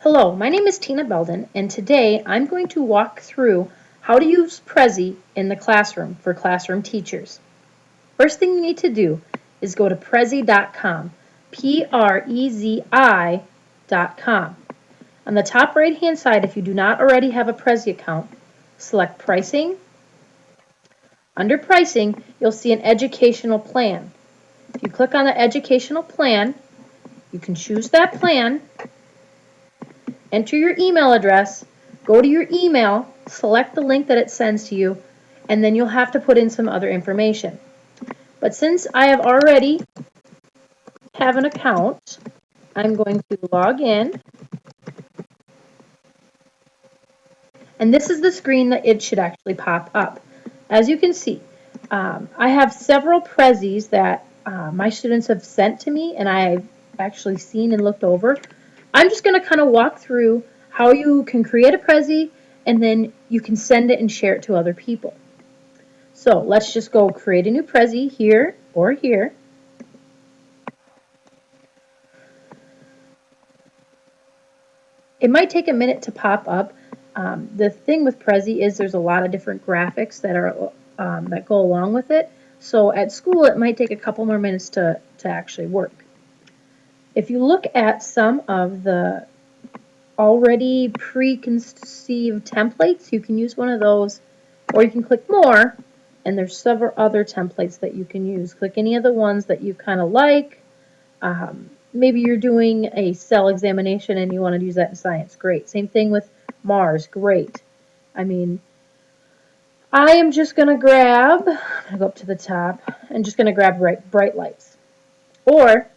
Hello, my name is Tina Belden, and today I'm going to walk through how to use Prezi in the classroom for classroom teachers. First thing you need to do is go to prezi.com, Prezi.com. On the top right hand side, if you do not already have a Prezi account, select Pricing. Under Pricing, you'll see an educational plan. If you click on the educational plan, you can choose that plan, enter your email address, go to your email, select the link that it sends to you, and then you'll have to put in some other information. But since I have already have an account, I'm going to log in, and this is the screen that it should actually pop up. As you can see, I have several Prezis that my students have sent to me, and I've actually seen and looked over. I'm just going to kind of walk through how you can create a Prezi, and then you can send it and share it to other people. So let's just go create a new Prezi here or here. It might take a minute to pop up. The thing with Prezi is there's a lot of different graphics that are that go along with it. So at school it might take a couple more minutes to actually work. If you look at some of the already preconceived templates, you can use one of those, or you can click more, and there's several other templates that you can use. Click any of the ones that you kind of like. Maybe you're doing a cell examination and you want to use that in science. Great. Same thing with Mars. Great. I mean, I am just going to grab, I'm going to go up to the top, and just going to grab bright lights. Or,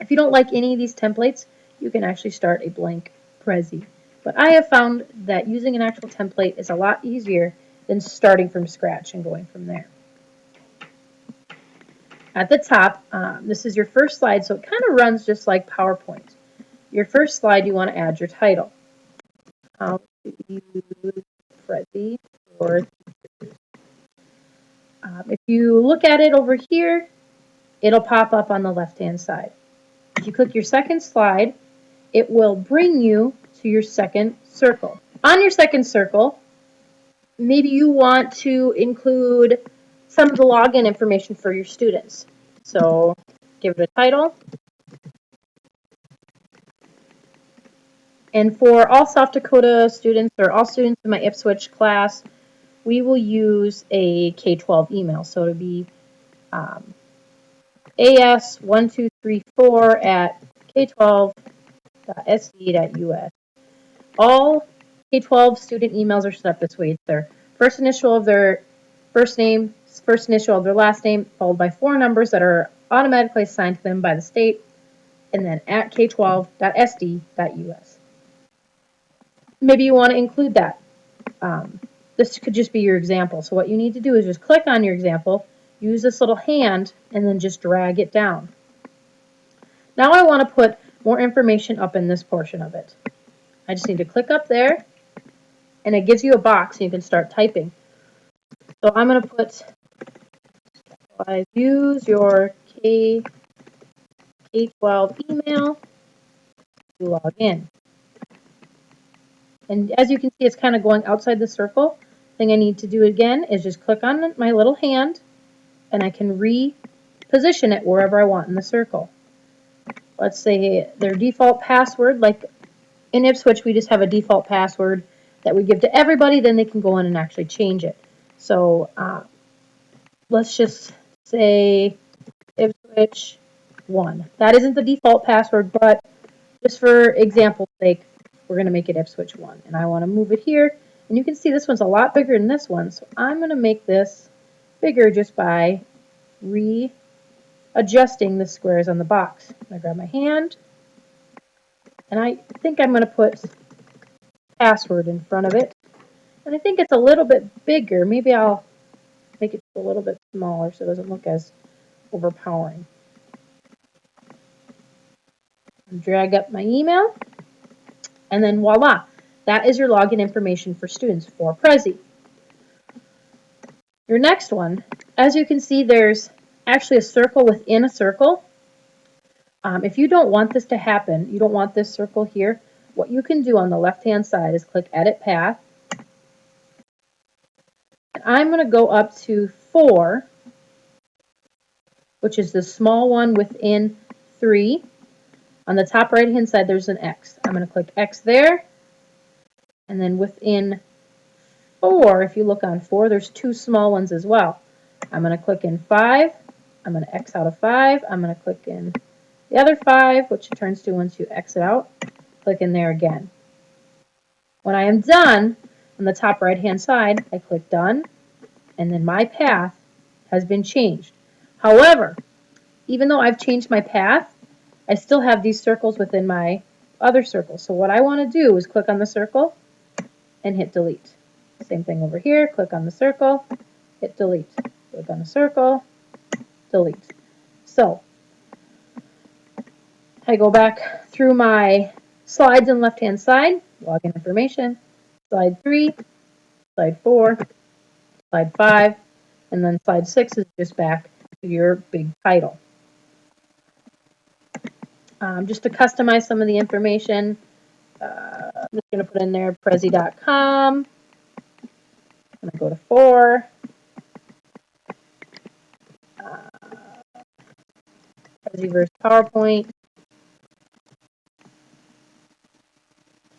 if you don't like any of these templates, you can actually start a blank Prezi. But I have found that using an actual template is a lot easier than starting from scratch and going from there. At the top, this is your first slide, so it kind of runs just like PowerPoint. Your first slide, you want to add your title. How to use Prezi for teachers. If you look at it over here, it'll pop up on the left-hand side. If you click your second slide, it will bring you to your second circle. On your second circle, maybe you want to include some of the login information for your students. So give it a title. And for all South Dakota students or all students in my Ipswich class, we will use a K-12 email. So it'll be as1234@k12.sc.us. All K-12 student emails are set up this way. It's their first initial of their first name, first initial of their last name, followed by 4 numbers that are automatically assigned to them by the state, and then at k12.sd.us. Maybe you want to include that. This could just be your example. So what you need to do is just click on your example, use this little hand, and then just drag it down. Now I want to put more information up in this portion of it. I just need to click up there, and it gives you a box, and you can start typing. So I'm going to put, use your K-12 email to log in. And as you can see, it's kind of going outside the circle. The thing I need to do again is just click on my little hand, and I can reposition it wherever I want in the circle. Let's say their default password, like in Ipswich, we just have a default password that we give to everybody, then they can go in and actually change it. So let's just say Ipswich 1. That isn't the default password, but just for example's sake, we're going to make it Ipswich 1. And I want to move it here. And you can see this one's a lot bigger than this one. So I'm going to make this bigger just by readjusting the squares on the box. I grab my hand. And I think I'm going to put password in front of it. And I think it's a little bit bigger. Maybe I'll make it a little bit smaller so it doesn't look as overpowering. Drag up my email. And then voila, that is your login information for students for Prezi. Your next one, as you can see, there's actually a circle within a circle. If you don't want this to happen, you don't want this circle here, what you can do on the left-hand side is click Edit Path. And I'm going to go up to 4, which is the small one within 3. On the top right-hand side, there's an X. I'm going to click X there. And then within 4, if you look on 4, there's 2 small ones as well. I'm going to click in 5. I'm going to X out of 5. I'm going to click in the other 5, which it turns to once you exit out. Click in there again. When I am done, on the top right-hand side, I click Done, and then my path has been changed. However, even though I've changed my path, I still have these circles within my other circle. So what I want to do is click on the circle and hit delete. Same thing over here, click on the circle, hit delete. Click on the circle, delete. So I go back through my slides on the left-hand side, login information, slide 3, slide 4, slide 5, and then slide 6 is just back to your big title. Just to customize some of the information, I'm just going to put in there Prezi.com. I'm going to go to 4. Prezi versus PowerPoint.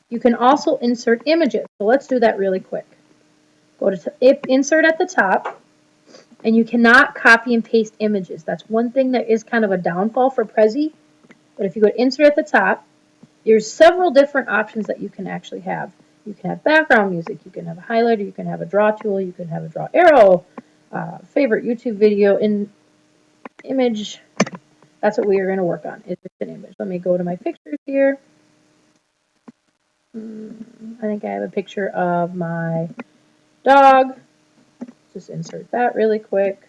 You can also insert images. So let's do that really quick. Go to insert at the top, and you cannot copy and paste images. That's one thing that is kind of a downfall for Prezi. But if you go to insert at the top, there's several different options that you can actually have. You can have background music, you can have a highlighter, you can have a draw tool, you can have a draw arrow, favorite YouTube video, in image. That's what we are going to work on, is just an image. Let me go to my pictures here. I think I have a picture of my dog. Just insert that really quick.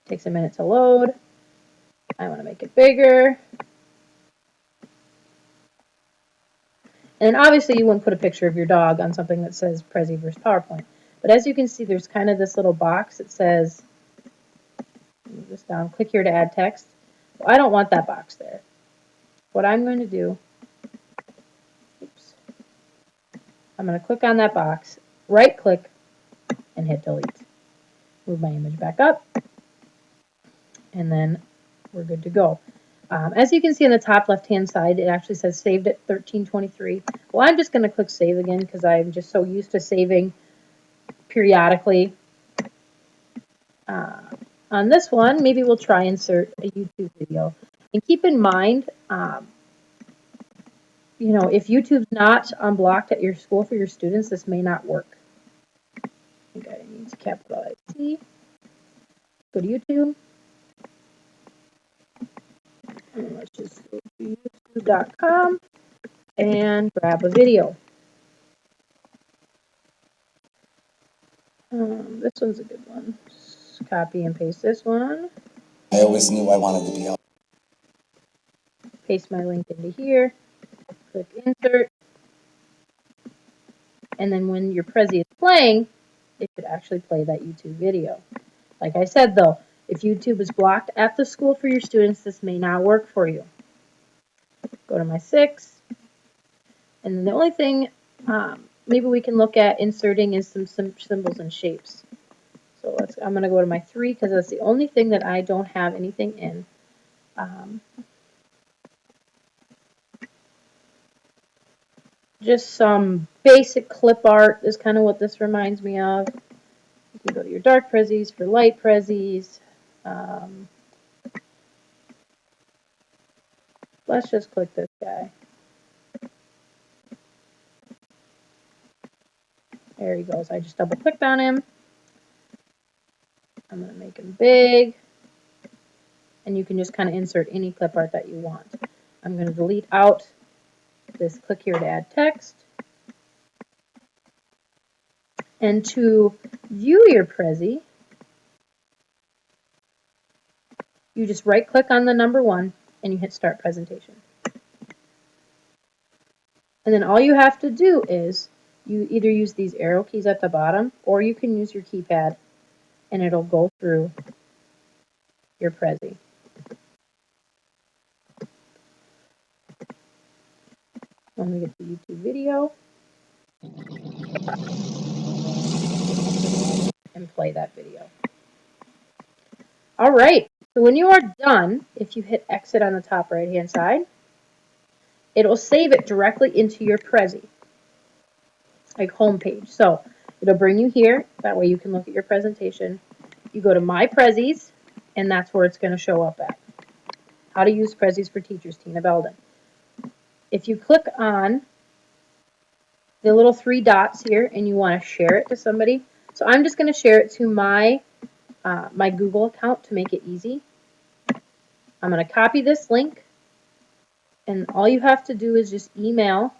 Takes a minute to load. I want to make it bigger. And obviously you wouldn't put a picture of your dog on something that says Prezi versus PowerPoint. But as you can see, there's kind of this little box that says, move this down, click here to add text. Well, I don't want that box there. What I'm going to do, I'm going to click on that box, right click, and hit delete. Move my image back up, and then we're good to go. As you can see on the top left-hand side, it actually says saved at 1323. Well, I'm just going to click save again because I'm just so used to saving periodically. On this one, maybe we'll try insert a YouTube video. And keep in mind, you know, if YouTube's not unblocked at your school for your students, this may not work. I think I need to capitalize T. Go to YouTube. And let's just go to youtube.com and grab a video. This one's a good one. Just copy and paste this one. I always knew I wanted to be out. Paste my link into here. Click insert. And then when your Prezi is playing, it should actually play that YouTube video. Like I said though, if YouTube is blocked at the school for your students, this may not work for you. Go to my 6. And then the only thing maybe we can look at inserting is some symbols and shapes. So I'm going to go to my 3 because that's the only thing that I don't have anything in. Just some basic clip art is kind of what this reminds me of. You can go to your dark Prezis for light Prezis. Let's just click this guy. There he goes. I just double clicked on him. I'm going to make him big. And you can just kind of insert any clip art that you want. I'm going to delete out this click here to add text. And to view your Prezi, you just right click on the number 1 and you hit start presentation. And then all you have to do is you either use these arrow keys at the bottom or you can use your keypad and it'll go through your Prezi. When we get the YouTube video and play that video. All right, so when you are done, if you hit exit on the top right hand side, it will save it directly into your Prezi, like home page. So it'll bring you here, that way you can look at your presentation. You go to My Prezis, and that's where it's going to show up at. How to use Prezis for teachers, Tina Belden. If you click on the little 3 dots here and you want to share it to somebody, so I'm just going to share it to my Google account to make it easy. I'm going to copy this link, and all you have to do is just email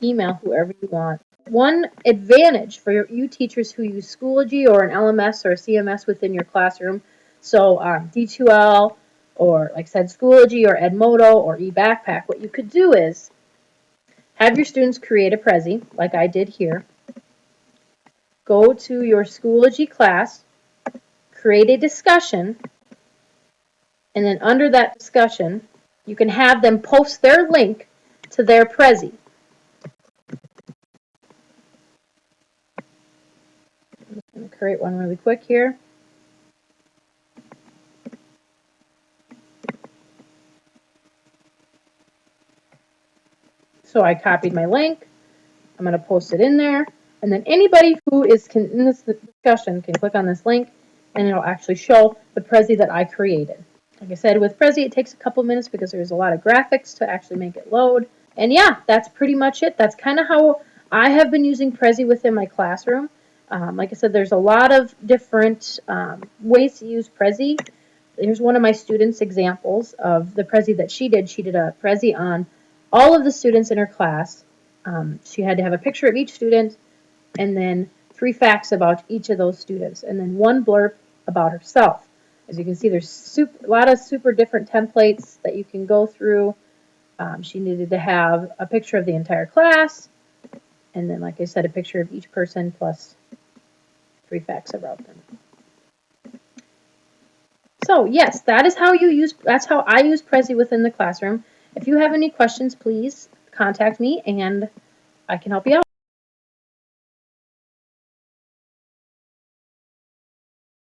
whoever you want. One advantage for you teachers who use Schoology or an LMS or a CMS within your classroom, so D2L or, like I said, Schoology or Edmodo or eBackpack, what you could do is have your students create a Prezi, like I did here. Go to your Schoology class, create a discussion, and then under that discussion, you can have them post their link to their Prezi. I'm just going to create one really quick here. So I copied my link. I'm going to post it in there. And then anybody who is in this discussion can click on this link, and it'll actually show the Prezi that I created. Like I said, with Prezi, it takes a couple minutes because there's a lot of graphics to actually make it load. And yeah, that's pretty much it. That's kind of how I have been using Prezi within my classroom. Like I said, there's a lot of different ways to use Prezi. Here's one of my students' examples of the Prezi that she did. She did a Prezi on all of the students in her class. She had to have a picture of each student and then 3 facts about each of those students and then 1 blurb about herself. As you can see, there's a lot of super different templates that you can go through. She needed to have a picture of the entire class and then, like I said, a picture of each person plus 3 facts about them. So yes, that's how I use Prezi within the classroom. If you have any questions, please contact me and I can help you out.